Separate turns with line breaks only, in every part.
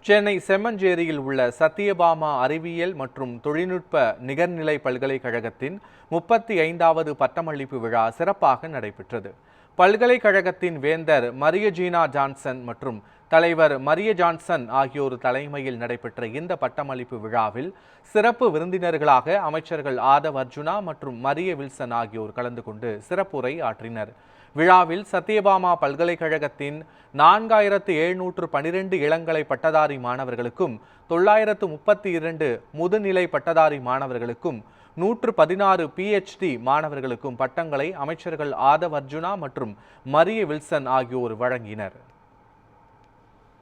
சென்னை செம்மஞ்சேரியில் உள்ள சத்யபாமா அறிவியல் மற்றும் தொழில்நுட்ப நிகர்நிலை பல்கலைக்கழகத்தின் 35வது பட்டமளிப்பு விழா சிறப்பாக நடைபெற்றது. பல்கலைக்கழகத்தின் வேந்தர் மரியஜீனா ஜான்சன் மற்றும் தலைவர் மரிய ஜான்சன் ஆகியோர் தலைமையில் நடைபெற்ற இந்த பட்டமளிப்பு விழாவில் சிறப்பு விருந்தினர்களாக அமைச்சர்கள் ஆதவ் அர்ஜுனா மற்றும் மரிய வில்சன் ஆகியோர் கலந்து கொண்டு சிறப்புரை ஆற்றினர். விழாவில் சத்யபாமா பல்கலைக்கழகத்தின் 4712 இளங்கலை பட்டதாரி மாணவர்களுக்கும் 932 முதுநிலை பட்டதாரி மாணவர்களுக்கும் 116 PhD மாணவர்களுக்கும் பட்டங்களை அமைச்சர்கள் ஆதவ் அர்ஜுனா மற்றும் மரிய வில்சன் ஆகியோர் வழங்கினர்.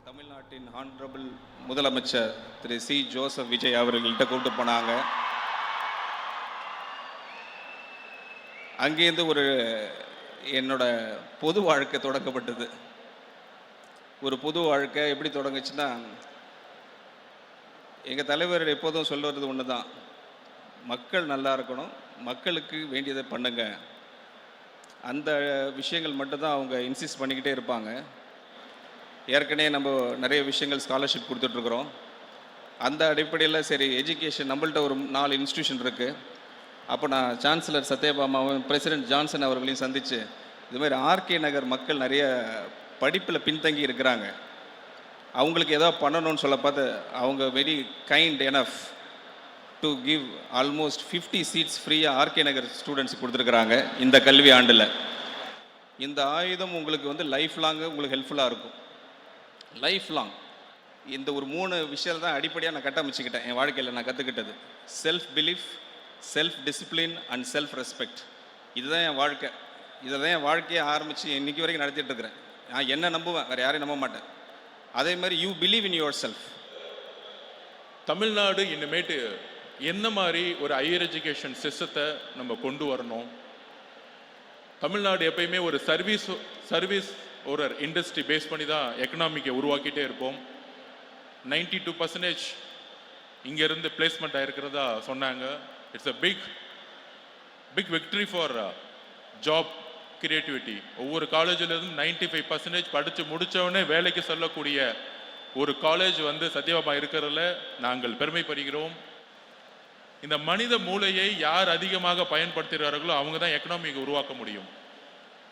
தமிழ்நாட்டின் ஆனரபிள் முதலமைச்சர் திரு சி. ஜோசப் விஜய் அவர்கள்ட்ட கூப்பிட்டு போனாங்க. அங்கேருந்து என்னோட பொது வாழ்க்கை தொடங்கப்பட்டது. ஒரு பொது வாழ்க்கை எப்படி தொடங்குச்சுன்னா, எங்கள் தலைவர் எப்போதும் சொல்லுறது ஒன்று தான், மக்கள் நல்லா இருக்கணும், மக்களுக்கு வேண்டியதை பண்ணுங்க. அந்த விஷயங்கள் மட்டும்தான் அவங்க இன்சிஸ்ட் பண்ணிக்கிட்டே இருப்பாங்க. ஏற்கனவே நம்ம நிறைய விஷயங்கள் ஸ்காலர்ஷிப் கொடுத்துட்ருக்குறோம். அந்த அடிப்படையில் சரி, எஜுகேஷன் நம்மள்ட்ட ஒரு 4 இன்ஸ்டியூஷன் இருக்குது. அப்போ நான் சான்சலர் சத்யபாமாவும் பிரசிடென்ட் ஜான்சன் அவர்களையும் சந்தித்து, இதுமாதிரி ஆர்கே நகர் மக்கள் நிறைய படிப்பில் பின்தங்கி இருக்கிறாங்க, அவங்களுக்கு ஏதோ பண்ணணும்னு சொல்ல பார்த்து அவங்க very kind enough to give almost 50 seats ஃப்ரீயாக ஆர்கே நகர் ஸ்டூடெண்ட்ஸ் கொடுத்துருக்குறாங்க. இந்த கல்வி ஆண்டில் இந்த ஆயுதம் உங்களுக்கு லைஃப் லாங்கு உங்களுக்கு ஹெல்ப்ஃபுல்லாக இருக்கும். லைஃப் லாங் இந்த ஒரு 3 விஷயம் தான் அடிப்படையாக நான் கட்டமைச்சிக்கிட்டேன். என் வாழ்க்கையில் நான் கற்றுக்கிட்டது self belief, self discipline and self respect. இதுதான் என் வாழ்க்கை. இதை தான் என் வாழ்க்கையை ஆரம்பித்து இன்றைக்கி வரைக்கும் நடத்திட்டு இருக்கிறேன். நான் என்ன நம்புவேன், வேறு யாரையும் நம்ப மாட்டேன். அதே மாதிரி you believe in your self.
Tamil Nadu இனிமேட்டு என்ன மாதிரி ஒரு ஹையர் எஜுகேஷன் சிஸ்டத்தை நம்ம கொண்டு வரணும். தமிழ்நாடு எப்பயுமே ஒரு சர்வீஸ் ஒரு இண்டஸ்ட்ரி பேஸ் பண்ணி தான் எக்கனாமிக்கை உருவாக்கிட்டே இருப்போம். 92% இங்கேருந்து பிளேஸ்மெண்ட் ஆகிருக்கிறதா சொன்னாங்க. It's a big victory for job creativity. ஒவ்வொரு காலேஜிலிருந்து 95% படித்து முடித்தவொடனே வேலைக்கு சொல்லக்கூடிய ஒரு காலேஜ் சத்யபாமா இருக்கிறதுல நாங்கள் பெருமைப்படுகிறோம். இந்த மனித மூளையை யார் அதிகமாக பயன்படுத்துகிறார்களோ அவங்க தான் எக்கனாமிக்கை உருவாக்க முடியும்.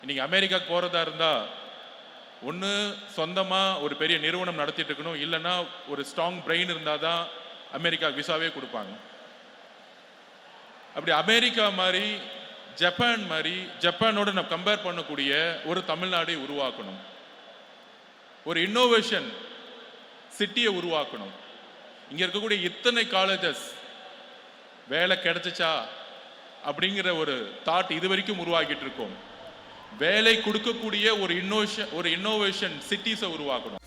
இன்னைக்கு அமெரிக்காவுக்கு போகிறதா இருந்தால் ஒன்று சொந்தமாக ஒரு பெரிய நிறுவனம் நடத்திட்டு இருக்கணும், இல்லைன்னா ஒரு ஸ்ட்ராங் பிரெயின் இருந்தால் தான் அமெரிக்கா விசாவே கொடுப்பாங்க. அப்படி அமெரிக்கா மாதிரி ஜப்பானோட நம்ம கம்பேர் பண்ணக்கூடிய ஒரு தமிழ்நாடை உருவாக்கணும். ஒரு இன்னோவேஷன் சிட்டியை உருவாக்கணும். இங்க இருக்கக்கூடிய இத்தனை காலேஜஸ் வேலை கிடைச்சிச்சா அப்படிங்கிற ஒரு தாட் இது வரைக்கும் உருவாக்கிட்டு இருக்கோம். வேலை கொடுக்கக்கூடிய ஒரு இன்னோவேஷன் சிட்டிஸை உருவாக்கணும்.